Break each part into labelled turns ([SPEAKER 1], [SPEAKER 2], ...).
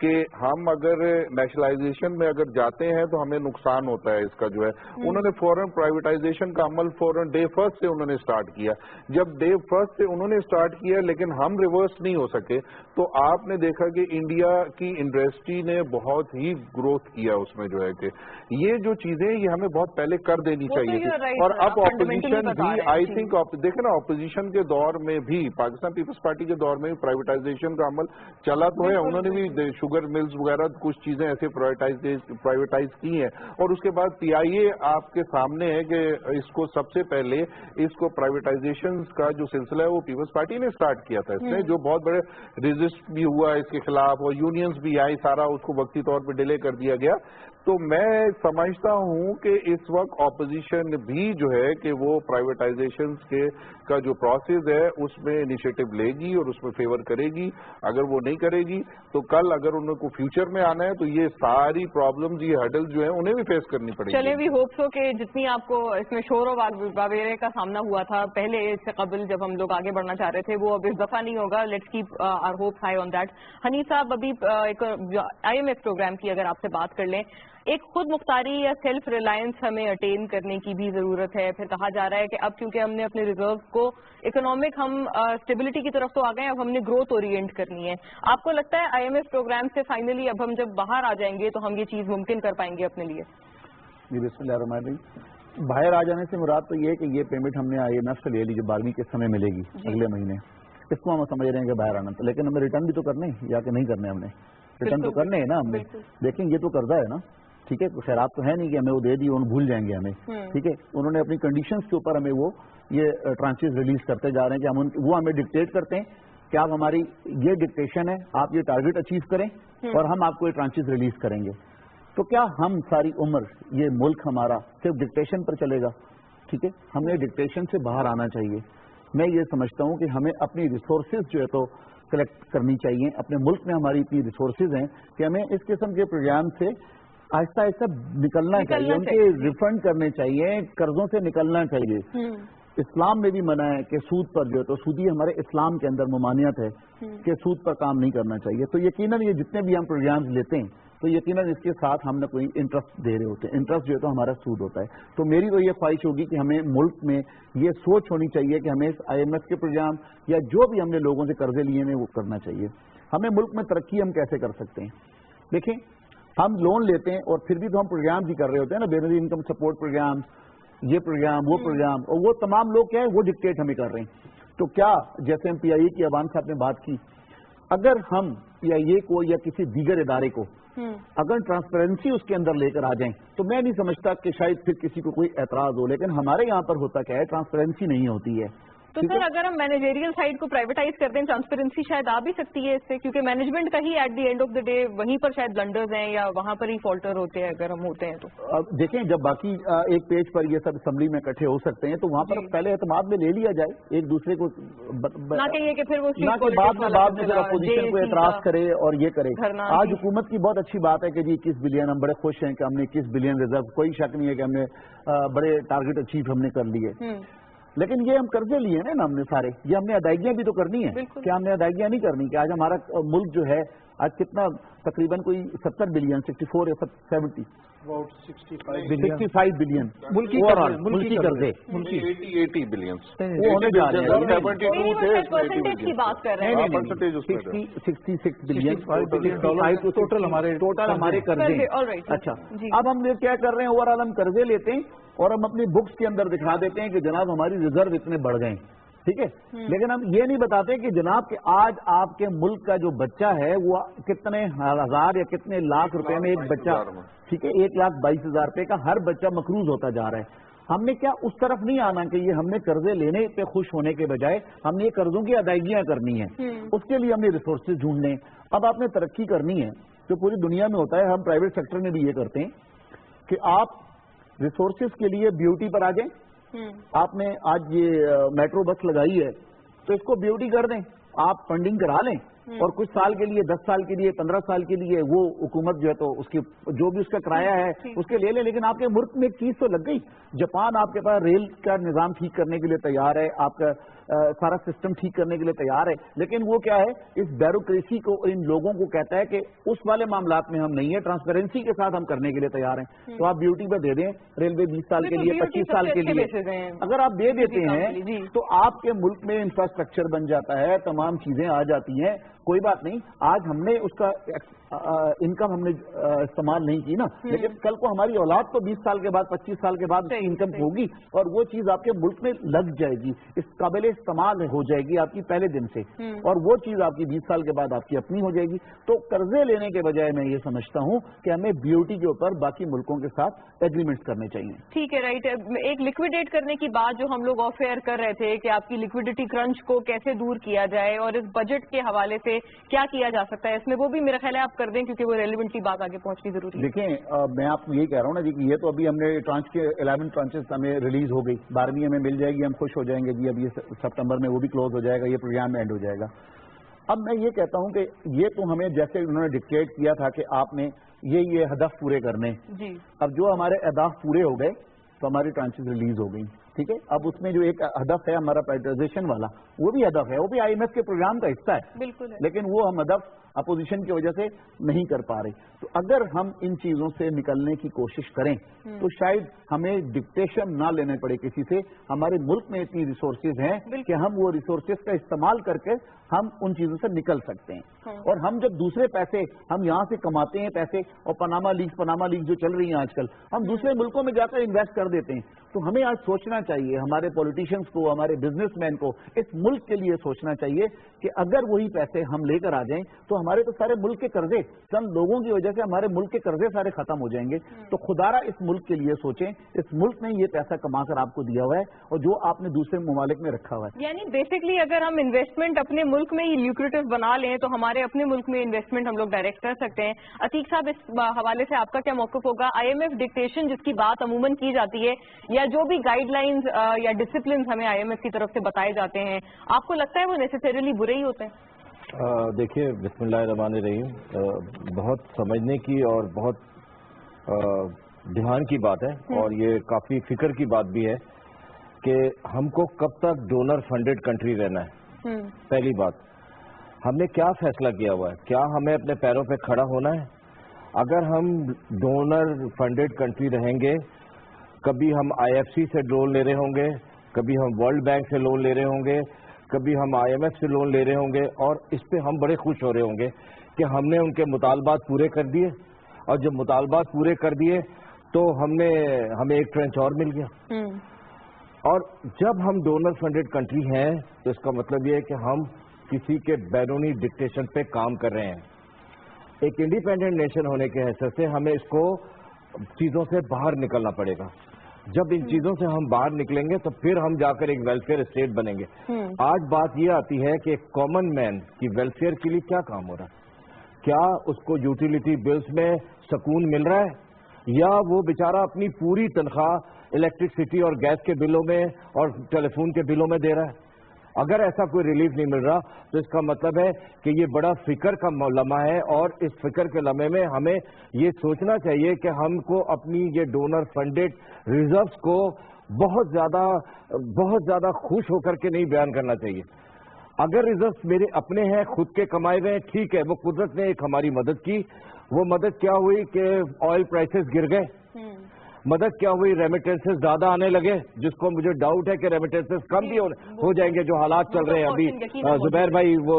[SPEAKER 1] کہ ہم اگر نیشنلائزیشن میں اگر جاتے ہیں تو ہمیں نقصان ہوتا ہے اس کا جو ہے. انہوں نے فوراً پرائیویٹائزیشن کا عمل فوراً ڈے فرسٹ سے انہوں نے اسٹارٹ کیا. جب ڈے فرسٹ سے انہوں نے اسٹارٹ کیا لیکن ہم ریورس نہیں ہو سکے, تو آپ نے دیکھا کہ انڈیا کی انڈسٹری نے بہت ہی گروتھ کیا اس میں جو ہے کہ یہ جو چیزیں یہ ہمیں بہت پہلے کر دینی چاہیے تھی. اور اب اپوزیشن بھی آئی تھنک دیکھیں نا, اپوزیشن کے دور میں بھی پاکستان پیپلز پارٹی کے دور میں بھی پرائیویٹائزیشن کا عمل چلا تو ہے. انہوں نے بھی شوگر ملز وغیرہ کچھ چیزیں ایسے پرائیویٹائز کی ہیں, اور اس کے بعد پی آئی اے آپ کے سامنے ہے کہ اس کو سب سے پہلے اس کو پرائیویٹائزیشن کا جو سلسلہ ہے وہ پیپلز پارٹی نے اسٹارٹ کیا تھا. اس میں جو بہت بڑے ریزسٹ بھی ہوا اس کے خلاف, اور یونینز بھی آئی, سارا اس کو وقتی طور پہ ڈیلے کر دیا گیا. تو میں سمجھتا ہوں کہ اس وقت اپوزیشن بھی جو ہے کہ وہ پرائیویٹائزیشن کا جو پروسیس ہے اس میں انیشیٹو لے گی اور اس میں فیور کرے گی. اگر وہ نہیں کرے گی تو کل اگر انہوں کو فیوچر میں آنا ہے تو یہ ساری پرابلمز, یہ ہرڈل جو ہیں انہیں بھی فیس کرنی پڑے گی.
[SPEAKER 2] چلے بھی ہوپ سو کہ جتنی آپ کو اس میں شور و واویرے کا سامنا ہوا تھا پہلے اس سے قبل جب ہم لوگ آگے بڑھنا چاہ رہے تھے, وہ اب اس دفعہ نہیں ہوگا. Let's keep our hope high on that. Hanif صاحب, ابھی ایک آئی ایم ایف پروگرام کی اگر آپ سے بات کر لیں, ایک خود مختاری یا سیلف ریلائنس ہمیں اٹین کرنے کی بھی ضرورت ہے. پھر کہا جا رہا ہے کہ اب کیونکہ ہم نے اپنے ریزرو کو اکنامک ہم اسٹیبلٹی کی طرف تو آ گئے, اب ہم نے گروتھ اورینٹ کرنی ہے. آپ کو لگتا ہے آئی ایم ایف پروگرام سے فائنلی اب ہم جب باہر آ جائیں گے تو ہم یہ چیز ممکن کر پائیں گے اپنے لیے؟
[SPEAKER 3] جی بسم اللہ الرحمن الرحیم. باہر آ جانے سے مراد تو یہ ہے کہ یہ پیمنٹ ہم نے آئی ایم ایف سے لے لی جو 12ویں کے سمے ملے گی اگلے مہینے, اس کو ہم سمجھ رہے ہیں کہ باہر آنا, لیکن ہمیں ریٹرن بھی تو کرنے یا کہ نہیں کرنے, ہم نے ریٹرن تو کرنے ہیں نا ہم نے. لیکن یہ تو قرضہ ہے نا, ٹھیک ہے, خیرات تو ہے نہیں کہ ہمیں وہ دے دی اور بھول جائیں گے ہمیں. ٹھیک ہے, انہوں نے اپنی کنڈیشنز کے اوپر ہمیں وہ یہ ٹرانچز ریلیز کرتے جا رہے ہیں کہ وہ ہمیں ڈکٹیٹ کرتے ہیں کہ آپ ہماری یہ ڈکٹیشن ہے, آپ یہ ٹارگیٹ اچیو کریں اور ہم آپ کو یہ ٹرانچز ریلیز کریں گے. تو کیا ہم ساری عمر یہ ملک ہمارا صرف ڈکٹیشن پر چلے گا؟ ٹھیک ہے, ہمیں ڈکٹیشن سے باہر آنا چاہیے. میں یہ سمجھتا ہوں کہ ہمیں اپنی ریسورسز جو ہے تو کلیکٹ کرنی چاہیے. اپنے ملک میں ہماری اتنی ریسورسز ہیں کہ ہمیں اس قسم کے پروگرام سے آہستہ آہستہ نکلنا چاہیے, ان کے ریفنڈ کرنے چاہیے, قرضوں سے نکلنا چاہیے. اسلام میں بھی منع ہے کہ سود پر جو ہے تو سودی ہمارے اسلام کے اندر ممانعت ہے کہ سود پر کام نہیں کرنا چاہیے. تو یقیناً یہ جتنے بھی ہم پروگرامز لیتے ہیں تو یقیناً اس کے ساتھ ہم نے کوئی انٹرسٹ دے رہے ہوتے ہیں, انٹرسٹ جو ہے تو ہمارا سود ہوتا ہے. تو میری تو یہ خواہش ہوگی کہ ہمیں ملک میں یہ سوچ ہونی چاہیے کہ ہمیں اس آئی ایم ایف کے پروگرام یا جو بھی ہم نے لوگوں سے قرضے لیے ہیں وہ کرنا چاہیے. ہمیں ملک میں ترقی ہم کیسے کر سکتے ہیں؟ دیکھیں, ہم لون لیتے ہیں اور پھر بھی تو ہم پروگرام ہی کر رہے ہوتے ہیں نا, بینری انکم سپورٹ پروگرام, یہ پروگرام وہ پروگرام, اور وہ تمام لوگ کیا ہے وہ ڈکٹیٹ ہمیں کر رہے ہیں. تو کیا جیسے ہم پی آئی اے کی عوام صاحب نے بات کی, اگر ہم پی آئی اے کو یا کسی دیگر ادارے کو اگر ٹرانسپیرنسی اس کے اندر لے کر آ جائیں تو میں نہیں سمجھتا کہ شاید پھر کسی کو کوئی اعتراض ہو. لیکن ہمارے یہاں پر ہوتا کیا ہے, ٹرانسپیرنسی نہیں ہوتی ہے.
[SPEAKER 2] تو سر اگر ہم مینیجریل سائڈ کو پرائیویٹائز کر دیں, ٹرانسپیرنسی شاید آ بھی سکتی ہے اس سے, کیونکہ مینجمنٹ کا ہی at the end of the day وہیں پر شاید بلنڈرز ہیں یا وہاں پر ہی فالٹر ہوتے ہیں اگر ہم ہوتے ہیں تو.
[SPEAKER 3] اب دیکھیں, جب باقی ایک پیج پر یہ سب اسمبلی میں اکٹھے ہو سکتے ہیں تو وہاں پر پہلے اعتماد میں لے لیا جائے ایک دوسرے کو,
[SPEAKER 2] نہ کہ یہ کہ پھر وہ
[SPEAKER 3] بعد میں اپوزیشن کو اعتراض کرے اور یہ کرے. آج حکومت کی بہت اچھی بات ہے کہ جی 21 بلین, ہم بڑے خوش ہیں کہ ہم نے 21 بلین ریزرو, کوئی شک نہیں ہے کہ ہم نے بڑے ٹارگیٹ اچیو ہم نے کر لیے. لیکن یہ ہم قرضے لیے نا ہم نے سارے, یہ ہم نے ادائیگیاں بھی تو کرنی ہیں. کیا ہم نے ادائیگیاں نہیں کرنی کہ آج ہمارا ملک جو ہے آج کتنا تقریباً کوئی 70 بلین 64 یا 70 65 بلین ملکی قرضے,
[SPEAKER 1] 80 بلین
[SPEAKER 3] وہ ہونے جا رہے ہیں.
[SPEAKER 2] 72 کی بات کر رہے ہیں,
[SPEAKER 3] 66 بلین ٹوٹل ہمارے قرضے. اچھا, اب ہم کیا کر رہے ہیں, اوور آل ہم قرضے لیتے ہیں اور ہم اپنی بکس کے اندر دکھا دیتے ہیں کہ جناب ہماری ریزرو اتنے بڑھ گئے. ٹھیک ہے, لیکن ہم یہ نہیں بتاتے کہ جناب کہ آج آپ کے ملک کا جو بچہ ہے وہ کتنے ہزار یا کتنے لاکھ روپے میں ایک بچہ, ٹھیک ہے, 1,22,000 روپے کا ہر بچہ مقروض ہوتا جا رہا ہے. ہم نے کیا اس طرف نہیں آنا کہ یہ ہم نے قرضے لینے پہ خوش ہونے کے بجائے ہم نے یہ قرضوں کی ادائیگیاں کرنی ہیں, اس کے لیے ہم نے ریسورسز ڈھونڈنے. اب آپ نے ترقی کرنی ہے جو پوری دنیا میں ہوتا ہے, ہم پرائیویٹ سیکٹر میں بھی یہ کرتے ہیں کہ آپ ریسورسز کے لیے بیوٹی پر آ جائیں. آپ نے آج یہ میٹرو بس لگائی ہے تو اس کو بیوٹی کر دیں, آپ فنڈنگ کرا لیں اور کچھ سال کے لیے 10 سال کے لیے 15 سال کے لیے وہ حکومت جو ہے تو اس کی جو بھی اس کا کرایہ ہے اس کے لے لے. لیکن آپ کے ملک میں ایک چیز تو لگ گئی, جاپان آپ کے پاس ریل کا نظام ٹھیک کرنے کے لیے تیار ہے, آپ کا سارا سسٹم ٹھیک کرنے کے لیے تیار ہے, لیکن وہ کیا ہے اس بیوروکریسی کو ان لوگوں کو کہتا ہے کہ اس والے معاملات میں ہم نہیں ہے, ٹرانسپیرنسی کے ساتھ ہم کرنے کے لیے تیار ہیں. تو آپ بیوٹی پہ دے دیں ریلوے 20 سال کے لیے 25 سال کے لیے اگر آپ دے دیتے ہیں تو آپ کے ملک میں انفراسٹرکچر بن جاتا ہے, تمام چیزیں آ جاتی ہیں, کوئی بات نہیں. آج ہم نے اس کا انکم ہم نے استعمال نہیں کی نا, لیکن کل کو ہماری اولاد تو 20 سال کے بعد 25 سال کے بعد انکم ہوگی اور وہ چیز آپ کے ملک میں لگ جائے گی, اس قابل استعمال ہو جائے گی آپ کی پہلے دن سے, اور وہ چیز آپ کی 20 سال کے بعد آپ کی اپنی ہو جائے گی. تو قرضے لینے کے بجائے میں یہ سمجھتا ہوں کہ ہمیں بیوٹی کے اوپر باقی ملکوں کے ساتھ ایگریمنٹ کرنے چاہیے.
[SPEAKER 2] ٹھیک ہے, رائٹ. ایک لکویڈیٹ کرنے کی بات جو ہم لوگ آف ایئر کر رہے تھے کہ آپ کی لکویڈیٹی کرنچ کو کیسے دور کیا جائے اور اس بجٹ کے حوالے سے کیا کیا جا سکتا ہے, اس میں وہ بھی میرا خیال ہے آپ کر دیں کیونکہ وہ ریلیونٹلی بات آگے پہنچنی ضروری ہے.
[SPEAKER 3] دیکھیں میں آپ کو یہی کہہ رہا ہوں نا جی کہ یہ تو ابھی ہم نے ٹرانچ کے 11 ٹرانچز ہمیں ریلیز ہو گئی, 12ویں ہمیں مل جائے گی, ہم خوش ہو جائیں گے جی. اب یہ سپٹمبر میں وہ بھی کلوز ہو جائے گا, یہ پروگرام میں اینڈ ہو جائے گا. اب میں یہ کہتا ہوں کہ یہ تو ہمیں جیسے انہوں نے ڈکٹیٹ کیا تھا کہ آپ نے یہ ہدف پورے کرنے جی. اب جو ہمارے اہداف پورے ہو گئے تو ہماری ٹرانچز ریلیز ہو گئی, ٹھیک ہے. اب اس میں جو ایک ہدف ہے ہمارا پرائیویٹائزیشن والا, وہ بھی ہدف ہے, وہ بھی IMF کے پروگرام کا حصہ ہے بالکل, لیکن وہ ہم ہدف اپوزیشن کی وجہ سے نہیں کر پا رہے. تو اگر ہم ان چیزوں سے نکلنے کی کوشش کریں تو شاید ہمیں ڈکٹیشن نہ لینے پڑے کسی سے. ہمارے ملک میں اتنی ریسورسز ہیں کہ ہم وہ ریسورسز کا استعمال کر کے ہم ان چیزوں سے نکل سکتے ہیں. اور ہم جب دوسرے پیسے ہم یہاں سے کماتے ہیں پیسے, اور پاناما لیگز جو چل رہی ہیں آج کل, ہم دوسرے ملکوں میں جا کر انویسٹ کر دیتے ہیں. تو ہمیں آج سوچنا چاہیے, ہمارے پولیٹیشنز کو, ہمارے بزنس مین کو اس ملک کے لیے سوچنا چاہیے کہ اگر وہی پیسے ہم لے کر آ جائیں تو ہمارے تو سارے ملک کے قرضے, چند لوگوں کی وجہ سے ہمارے ملک کے قرضے سارے ختم ہو جائیں گے. تو خدارا اس ملک کے لیے سوچیں, اس ملک نے یہ پیسہ کما کر آپ کو دیا ہوا ہے اور جو آپ نے دوسرے ممالک میں رکھا ہوا ہے.
[SPEAKER 2] یعنی بیسکلی اگر ہم انویسٹمنٹ اپنے ملک میں ہی لیوکریٹو بنا لیں تو ہمارے اپنے ملک میں انویسٹمنٹ ہم لوگ ڈائریکٹ کر سکتے ہیں. عتیق صاحب, اس حوالے سے آپ کا کیا موقف ہوگا؟ IMF ڈکٹیشن جس کی بات عموماً کی جاتی ہے, یا جو بھی گائیڈ لائنز یا ڈسپلنز ہمیں IMF کی طرف سے بتائے جاتے ہیں, آپ کو لگتا ہے وہ نیسیسریلی برے ہی ہوتے ہیں؟
[SPEAKER 4] دیکھیے, بسم اللہ الرحمن الرحیم, بہت سمجھنے کی اور بہت دھیان کی بات ہے, اور یہ کافی فکر کی بات بھی ہے کہ ہم کو کب تک ڈونر فنڈڈ کنٹری رہنا ہے. پہلی بات, ہم نے کیا فیصلہ کیا ہوا ہے؟ کیا ہمیں اپنے پیروں پہ کھڑا ہونا ہے؟ اگر ہم ڈونر فنڈڈ کنٹری رہیں گے, کبھی ہم IFC سے لون لے رہے ہوں گے, کبھی ہم ورلڈ بینک سے لون لے رہے ہوں گے, کبھی ہم IMF سے لون لے رہے ہوں گے, اور اس پہ ہم بڑے خوش ہو رہے ہوں گے کہ ہم نے ان کے مطالبات پورے کر دیے, اور جب مطالبات پورے کر دیے تو ہمیں ایک ٹرنچ اور مل گیا. اور جب ہم ڈونر فنڈڈ کنٹری ہیں تو اس کا مطلب یہ ہے کہ ہم کسی کے بیرونی ڈکٹیشن پہ کام کر رہے ہیں. ایک انڈیپینڈنٹ نیشن ہونے کے حیثیت سے ہمیں اس کو چیزوں سے باہر نکلنا پڑے گا. جب ان چیزوں سے ہم باہر نکلیں گے تو پھر ہم جا کر ایک ویلفیئر اسٹیٹ بنیں گے. آج بات یہ آتی ہے کہ ایک کامن مین کی ویلفیئر کے لیے کیا کام ہو رہا ہے؟ کیا اس کو یوٹیلیٹی بلز میں سکون مل رہا ہے، یا وہ بیچارہ اپنی پوری تنخواہ الیکٹرسٹی اور گیس کے بلوں میں اور ٹیلی فون کے بلوں میں دے رہا ہے؟ اگر ایسا کوئی ریلیف نہیں مل رہا تو اس کا مطلب ہے کہ یہ بڑا فکر کا لمحہ ہے، اور اس فکر کے لمحے میں ہمیں یہ سوچنا چاہیے کہ ہم کو اپنی یہ ڈونر فنڈڈ ریزروز کو بہت زیادہ خوش ہو کر کے نہیں بیان کرنا چاہیے. اگر ریزروز میرے اپنے ہیں، خود کے کمائے ہوئے ہیں، ٹھیک ہے، وہ قدرت نے ایک ہماری مدد کی. وہ مدد کیا ہوئی کہ آئل پرائسز گر گئے. مدد کیا ہوئی؟ ریمیٹنسز زیادہ آنے لگے، جس کو مجھے ڈاؤٹ ہے کہ ریمیٹنسز کم بھی ہو جائیں گے جو حالات چل رہے ہیں ابھی. زبیر بھائی وہ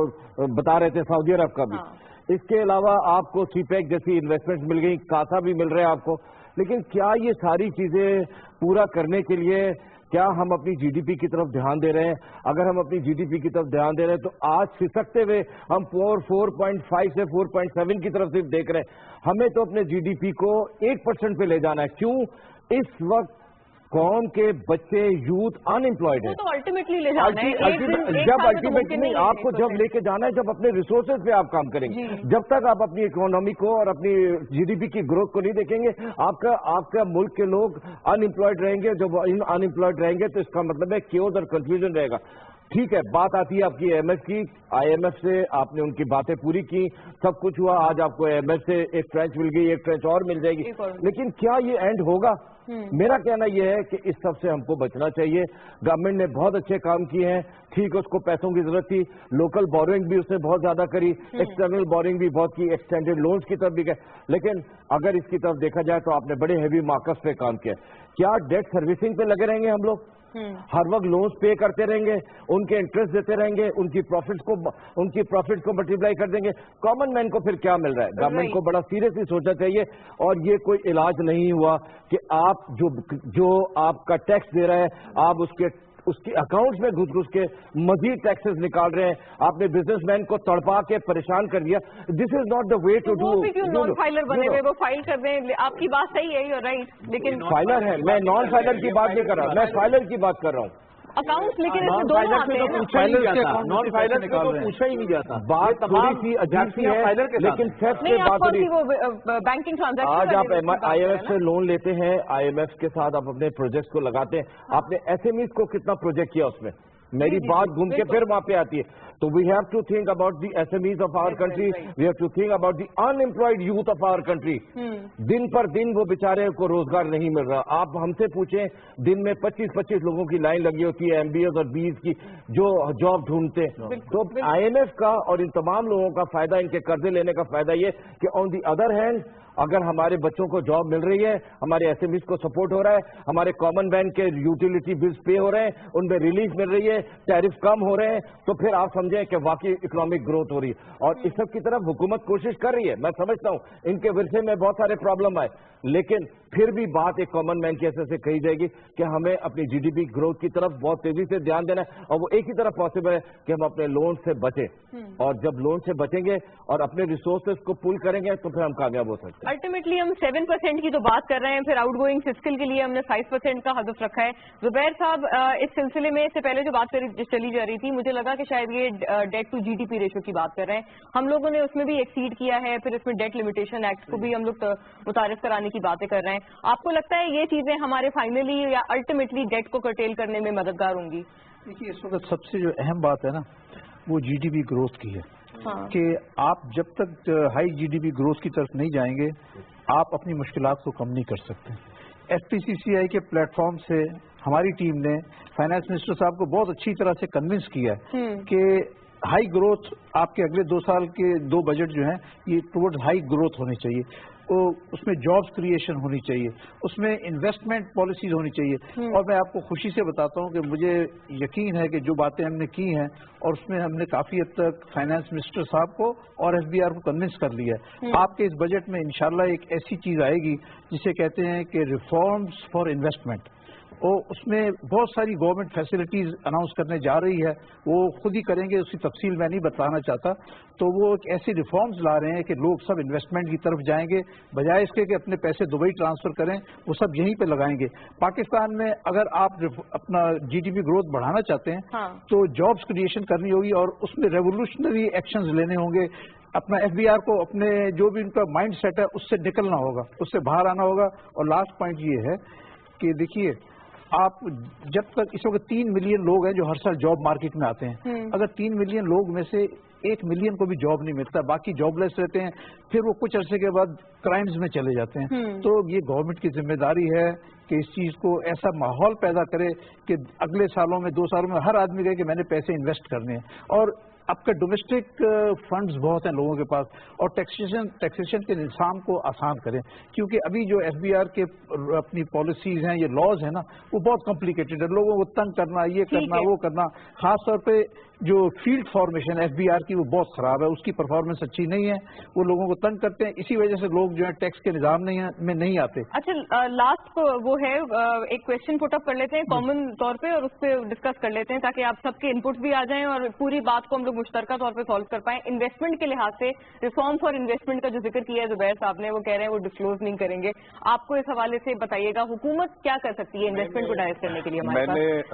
[SPEAKER 4] بتا رہے تھے سعودی عرب کا بھی. اس کے علاوہ آپ کو سی پیک جیسی انویسٹمنٹ مل گئی، کاسا بھی مل رہا ہے آپ کو. لیکن کیا یہ ساری چیزیں پورا کرنے کے لیے کیا ہم اپنی جی ڈی پی کی طرف دھیان دے رہے ہیں؟ اگر ہم اپنی جی ڈی پی کی طرف دھیان دے رہے ہیں تو آج کھسکتے ہوئے ہم 4.5 سے 4.7 کی طرف صرف دیکھ رہے ہیں. ہمیں تو اپنے جی ڈی پی کو 1% پہ لے جانا ہے. کیوں؟ اس وقت قوم کے بچے، یوتھ ان امپلائڈ ہے.
[SPEAKER 2] تو الٹیمیٹلی لے جانا ہے.
[SPEAKER 4] جب الٹیمیٹلی نہیں، آپ کو جب لے کے جانا ہے جب اپنے ریسورسز پہ آپ کام کریں گے. جب تک آپ اپنی اکانومی کو اور اپنی جی ڈی پی کی گروتھ کو نہیں دیکھیں گے، آپ کا ملک کے لوگ ان امپلائڈ رہیں گے. جب ان امپلائڈ رہیں گے تو اس کا مطلب ہے کیوز اور کنفیوژن رہے گا. ٹھیک ہے، بات آتی ہے آپ کی IMF کی، IMF سے آپ نے ان کی باتیں پوری کی، سب کچھ ہوا، آج آپ کو IMF سے ایک ٹرنچ مل گئی، ایک ٹرنچ اور مل جائے گی، لیکن کیا یہ اینڈ ہوگا؟ میرا کہنا یہ ہے کہ اس سب سے ہم کو بچنا چاہیے. گورنمنٹ نے بہت اچھے کام کیے ہیں، ٹھیک ہے اس کو پیسوں کی ضرورت تھی، لوکل بورنگ بھی اس نے بہت زیادہ کری، ایکسٹرنل بورنگ بھی بہت کی، ایکسٹینڈیڈ لونز کی طرف بھی گئے، لیکن اگر اس کی طرف دیکھا جائے تو آپ نے بڑے ہیوی مارکس پہ کام کیا. کیا ڈیٹ سروسنگ پہ لگے رہیں گے ہم لوگ؟ ہر وقت لونز پے کرتے رہیں گے، ان کے انٹرسٹ دیتے رہیں گے، ان کی پروفٹس کو ملٹیپلائی کر دیں گے؟ کامن مین کو پھر کیا مل رہا ہے؟ گورنمنٹ کو بڑا سیریسلی سوچنا چاہیے. اور یہ کوئی علاج نہیں ہوا کہ آپ جو آپ کا ٹیکس دے رہے ہیں آپ اس کے اکاؤنٹس میں گھس کے مزید ٹیکسز نکال رہے ہیں. آپ نے بزنس مین کو تڑپا کے پریشان کر دیا. This is not the way to do.
[SPEAKER 2] Non filer بنے ہوئے وہ فائل کر رہے ہیں، آپ کی بات صحیح ہے، یو رائٹ، لیکن
[SPEAKER 4] فائلر ہے. میں نان فائلر کی بات نہیں کر رہا، میں فائلر کی بات کر رہا ہوں.
[SPEAKER 2] اکاؤنٹس لیکن اس میں دونوں آتے ہیں.
[SPEAKER 3] نان فائلر سے تو پوچھا ہی نہیں جاتا.
[SPEAKER 4] بات تھوڑی سی عجیب ہے لیکن فیکٹ پہ بات ہو رہی ہے.
[SPEAKER 2] بینکنگ ٹرانزیکشن
[SPEAKER 4] آج آپ IMF سے لون لیتے ہیں، IMF کے ساتھ آپ اپنے پروجیکٹس کو لگاتے ہیں. آپ نے SMEs کو کتنا پروجیکٹ کیا اس میں؟ میری بات گھوم کے پھر وہاں پہ آتی ہے. تو we have to think about the SMEs of our country, we have to think about the unemployed youth of our country. دن پر دن وہ بیچارے کو روزگار نہیں مل رہا. آپ ہم سے پوچھیں، دن میں 25 لوگوں کی لائن لگی ہوتی ہے MBAs اور BAs کی جو جاب ڈھونڈتے ہیں. تو IMF کا اور ان تمام لوگوں کا فائدہ، ان کے قرضے لینے کا فائدہ یہ کہ آن دی ادر ہینڈ اگر ہمارے بچوں کو جاب مل رہی ہے، ہمارے SMEs کو سپورٹ ہو رہا ہے، ہمارے کامن مین کے یوٹیلیٹی بلز پے ہو رہے ہیں، ان میں ریلیف مل رہی ہے، ٹیرف کم ہو رہے ہیں، تو پھر آپ سمجھیں کہ واقعی اکنامک گروتھ ہو رہی ہے. اور اس سب کی طرف حکومت کوشش کر رہی ہے. میں سمجھتا ہوں ان کے ورثے میں بہت سارے پرابلم آئے، لیکن پھر بھی بات ایک کامن مین کی حیثیت سے کہی جائے گی کہ ہمیں اپنی GDP گروتھ کی طرف بہت تیزی سے دھیان دینا ہے. اور وہ ایک ہی طرف پاسبل ہے کہ ہم اپنے لون سے بچیں، اور جب لون سے بچیں گے اور اپنے ریسورسز کو پول کریں گے تو پھر ہم کامیاب ہو سکتے ہیں.
[SPEAKER 2] الٹیمیٹلی ہم 7% کی تو بات کر رہے ہیں، پھر آؤٹ گوئنگ فسکل کے لیے ہم نے 5% کا ہدف رکھا ہے. زبیر صاحب، اس سلسلے میں اس سے پہلے جو بات چلی جا رہی تھی، مجھے لگا کہ شاید یہ ڈیٹ ٹو GDP ریشو کی بات کر رہے ہیں. ہم لوگوں نے اس میں بھی ایکسیڈ کیا ہے، پھر اس میں ڈیٹ لمیٹیشن ایکٹ کو بھی ہم لوگ متعارف کرانے کی باتیں کر رہے ہیں. آپ کو لگتا ہے یہ چیزیں ہمارے فائنلی یا الٹیمیٹلی ڈیٹ کو کرٹیل کرنے میں مددگار ہوں گی؟
[SPEAKER 3] دیکھیے، اس وقت سب سے جو اہم بات ہے نا وہ GDP گروتھ کی ہے. کہ آپ جب تک ہائی GDP گروتھ کی طرف نہیں جائیں گے آپ اپنی مشکلات کو کم نہیں کر سکتے. FPCCI کے پلیٹ فارم سے ہماری ٹیم نے فائنانس منسٹر صاحب کو بہت اچھی طرح سے کنونس کیا ہے کہ ہائی گروتھ آپ کے اگلے 2 سال کے 2 بجٹ جو ہیں یہ ٹورڈ ہائی گروتھ ہونے چاہیے. اس میں جابس کریشن ہونی چاہیے، اس میں انویسٹمنٹ پالیسیز ہونی چاہیے. اور میں آپ کو خوشی سے بتاتا ہوں کہ مجھے یقین ہے کہ جو باتیں ہم نے کی ہیں اور اس میں ہم نے کافی حد تک فائنانس منسٹر صاحب کو اور FBR کو کنونس کر لیا ہے. آپ کے اس بجٹ میں انشاءاللہ ایک ایسی چیز آئے گی جسے کہتے ہیں کہ ریفارمز فار انویسٹمنٹ. اور اس میں بہت ساری گورنمنٹ فیسلٹیز اناؤنس کرنے جا رہی ہے، وہ خود ہی کریں گے، اس کی تفصیل میں نہیں بتانا چاہتا. تو وہ ایک ایسی ریفارمز لا رہے ہیں کہ لوگ سب انویسٹمنٹ کی طرف جائیں گے، بجائے اس کے کہ اپنے پیسے دبئی ٹرانسفر کریں، وہ سب یہیں پہ لگائیں گے. پاکستان میں اگر آپ اپنا GDP گروتھ بڑھانا چاہتے ہیں تو جابس کریشن کرنی ہوگی اور اس میں ریولیوشنری ایکشنز لینے ہوں گے. اپنا FBR کو اپنے جو بھی ان کا مائنڈ سیٹ ہے اس سے نکلنا ہوگا، اس سے باہر آنا ہوگا. اور لاسٹ پوائنٹ یہ ہے کہ دیکھیے، آپ جب تک اس وقت 3 ملین لوگ ہیں جو ہر سال جاب مارکیٹ میں آتے ہیں، اگر 3 ملین لوگ میں سے 1 ملین کو بھی جاب نہیں ملتا، باقی جاب لیس رہتے ہیں، پھر وہ کچھ عرصے کے بعد کرائمز میں چلے جاتے ہیں. تو یہ گورنمنٹ کی ذمہ داری ہے کہ اس چیز کو ایسا ماحول پیدا کرے کہ اگلے سالوں میں 2 سالوں میں ہر آدمی کہے کہ میں نے پیسے انویسٹ کرنے ہیں. اور اب کا ڈومیسٹک فنڈز بہت ہیں لوگوں کے پاس، اور ٹیکسیشن کے نظام کو آسان کریں، کیونکہ ابھی جو FBR کے اپنی پالیسیز ہیں، یہ لاز ہیں نا، وہ بہت کمپلیکیٹڈ ہے. لوگوں کو تنگ کرنا، یہ کرنا، وہ کرنا. خاص طور پہ جو فیلڈ فارمیشن FBR کی وہ بہت خراب ہے، اس کی پرفارمنس اچھی نہیں ہے، وہ لوگوں کو تنگ کرتے ہیں. اسی وجہ سے لوگ جو ہے ٹیکس کے نظام میں نہیں آتے.
[SPEAKER 2] اچھا، لاسٹ وہ ہے ایک کویشچن پٹ اپ کر لیتے ہیں کامن طور پہ اور اس پہ ڈسکس کر لیتے ہیں تاکہ آپ سب کے انپٹ بھی آ جائیں اور پوری بات کو ہم لوگ مشترکہ طور پہ سالو کر پائیں. انویسٹمنٹ کے لحاظ سے ریفارم فار انویسٹمنٹ کا جو ذکر کیا ہے زبیر صاحب نے، وہ کہہ رہے ہیں وہ ڈسکلوز نہیں کریں گے. آپ کو اس حوالے سے بتائیے گا حکومت کیا کر سکتی ہے انویسٹمنٹ کو ڈائریکٹ کرنے کے لیے ہمارے پاس،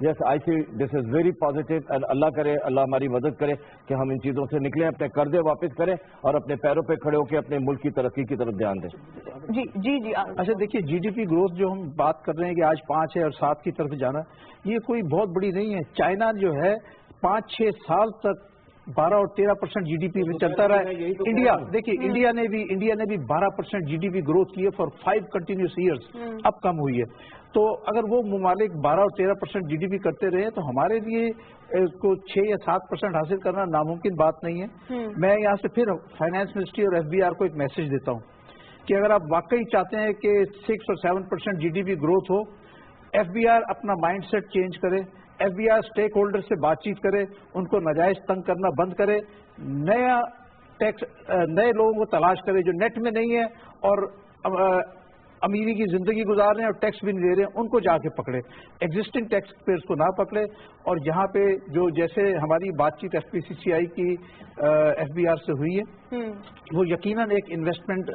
[SPEAKER 4] Yes, I see this is very positive and اللہ کرے, اللہ ہماری مدد کرے کہ ہم ان چیزوں سے نکلیں, اپنے قرضے واپس کریں اور اپنے پیروں پہ کھڑے ہو کے اپنے ملک کی ترقی کی طرف دھیان دیں.
[SPEAKER 2] جی
[SPEAKER 5] اچھا دیکھیے, جی ڈی پی گروتھ جو ہم بات کر رہے ہیں کہ آج 5 ہے اور 7 کی طرف جانا, یہ کوئی بہت بڑی نہیں ہے. چائنا جو ہے 5-6 سال تک 12 اور 13% جی ڈی پی میں چلتا رہا ہے. انڈیا دیکھیے, انڈیا نے بھی 12% جی ڈی پی گروتھ کی ہے فار 5 کنٹینیوس ایئرس, اب کم ہوئی ہے. تو اگر وہ ممالک 12 اور 13% جی ڈی پی کرتے رہے تو ہمارے لیے کو 6 یا 7% حاصل کرنا ناممکن بات نہیں ہے. میں یہاں سے پھر فائنانس منسٹری اور ایف بی آر کو ایک میسج دیتا ہوں کہ اگر آپ واقعی چاہتے ہیں کہ 6 اور 7% جی ڈی پی گروتھ ہو, ایف بی آر اپنا مائنڈ سیٹ چینج کرے, F B R stakeholder سے بات چیت کرے, ان کو ناجائز تنگ کرنا بند کرے, نیا ٹیکس نئے لوگوں کو تلاش کرے جو نیٹ میں نہیں ہے اور امیری کی زندگی گزار رہے ہیں اور ٹیکس بھی نہیں دے رہے ہیں, ان کو جا کے پکڑے. ایگزسٹنگ ٹیکس پیئرس کو نہ پکڑے. اور جہاں پہ جو جیسے ہماری بات چیت ایف پی سی سی آئی کی ایف بی آر سے ہوئی ہے, وہ یقیناً ایک انویسٹمنٹ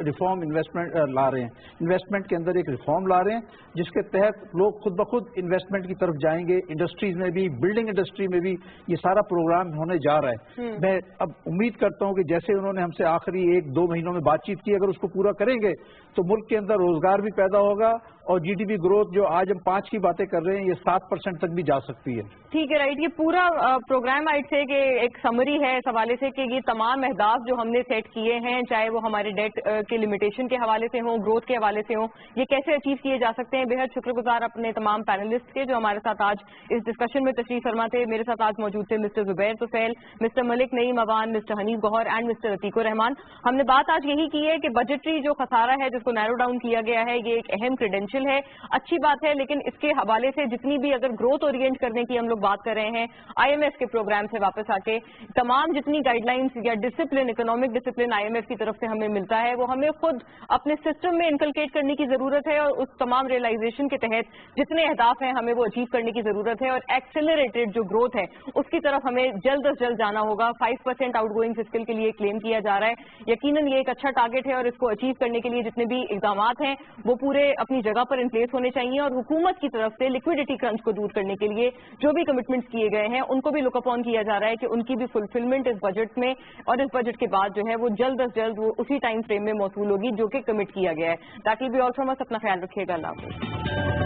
[SPEAKER 5] لا رہے ہیں. انویسٹمنٹ کے اندر ایک ریفارم لا رہے ہیں جس کے تحت لوگ خود بخود انویسٹمنٹ کی طرف جائیں گے. انڈسٹریز میں بھی, بلڈنگ انڈسٹری میں بھی یہ سارا پروگرام ہونے جا رہا ہے. میں اب امید کرتا ہوں کہ جیسے انہوں نے ہم سے آخری 1-2 مہینوں میں بات چیت کی, اگر اس کو پورا کریں گے تو ملک کے اندر روزگار بھی پیدا ہوگا اور جی ڈی پی گروتھ جو آج ہم 5 کی باتیں کر رہے ہیں یہ 7% تک بھی جا سکتی ہے.
[SPEAKER 2] ٹھیک ہے, رائٹ. یہ پورا پروگرام آئٹ سے کہ ایک سمری ہے اس حوالے سے کہ یہ تمام اہداف جو ہم نے سیٹ کیے ہیں, چاہے وہ ہمارے ڈیٹ کے لمیٹیشن کے حوالے سے ہوں, گروتھ کے حوالے سے ہوں, یہ کیسے اچیو کیے جا سکتے ہیں. بہت شکر گزار اپنے تمام پینلسٹ کے جو ہمارے ساتھ آج اس ڈسکشن میں تشریف فرما تھے. میرے ساتھ آج موجود تھے Mister Zubair Tufail, Mister Malik Naeem Awan, Mister Hanif Gohar and Mister Atiq ur Rahman. ہم نے بات آج یہی کی ہے کہ بجٹری جو خسارہ ہے جس کو نیرو ڈاؤن کیا گیا ہے, یہ ایک اہم کریڈینشیل ہے, اچھی بات ہے, لیکن اس کے حوالے سے جتنی بھی اگر گروتھ اورینٹ کرنے کی ہم لوگ بات کر رہے ہیں آئی ایم ایف کے پروگرام سے واپس آ کے, تمام جتنی گائیڈ لائنس یا discipline, economic discipline I M F کی طرف سے ہمیں ملتا ہے, وہ ہمیں خود اپنے سسٹم میں انکلکیٹ کرنے کی ضرورت ہے, اور اس تمام ریئلائزیشن کے تحت جتنے اہداف ہیں ہمیں وہ اچیو کرنے کی ضرورت ہے, اور ایکسیلریٹڈ جو گروتھ ہے اس کی طرف ہمیں جلد از جلد جانا ہوگا. 5% آؤٹ گوئنگ فسکل کے لیے کلیم کیا جا رہا ہے. یقیناً یہ ایک اچھا ٹارگیٹ ہے اور اس کو اچیو کرنے کے لیے جتنے بھی اقدامات ہیں وہ پورے اپنی جگہ پر ان پلیس ہونے چاہیے, اور حکومت کی طرف سے لکوڈیٹی کرنچ کو دور کرنے کے لیے جو بھی کمٹمنٹس کیے گئے ہیں ان کو بھی لک اپون کیا جا رہا ہے کہ ان کی بھی فلفلمنٹ اس بجٹ میں اور اس بجٹ کے بعد جو ہے وہ جلد از جلد وہ اسی ٹائم فریم میں موصول ہوگی جو کہ کمٹ کیا گیا ہے. That will be all from us. اپنا خیال رکھیے گا. اللہ حافظ.